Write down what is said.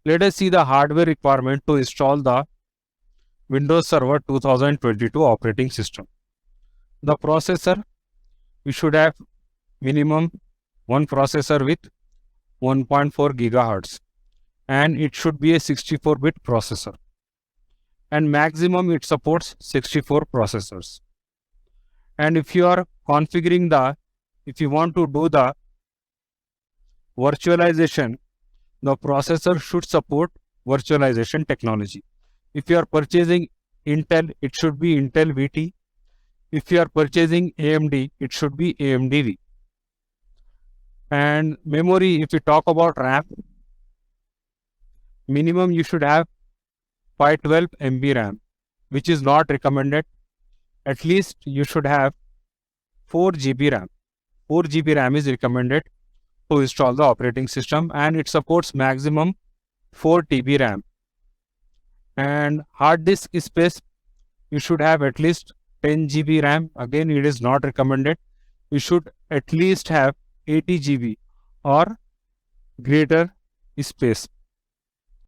Let us see the hardware requirement to install the Windows Server 2022 operating system. The processor, we should have minimum one processor with 1.4 gigahertz, and it should be a 64-bit processor, and maximum it supports 64 processors. And if you want to do the virtualization, the processor should support virtualization technology. If you are purchasing Intel, it should be Intel VT. If you are purchasing AMD, it should be AMD V. And memory, if you talk about RAM, minimum you should have 512 MB RAM, which is not recommended. At least you should have 4 GB RAM. 4 GB RAM is recommended to install the operating system, and it supports maximum 4 TB RAM. And hard disk space, you should have at least 10 GB RAM. Again, it is not recommended. You should at least have 80 GB or greater space.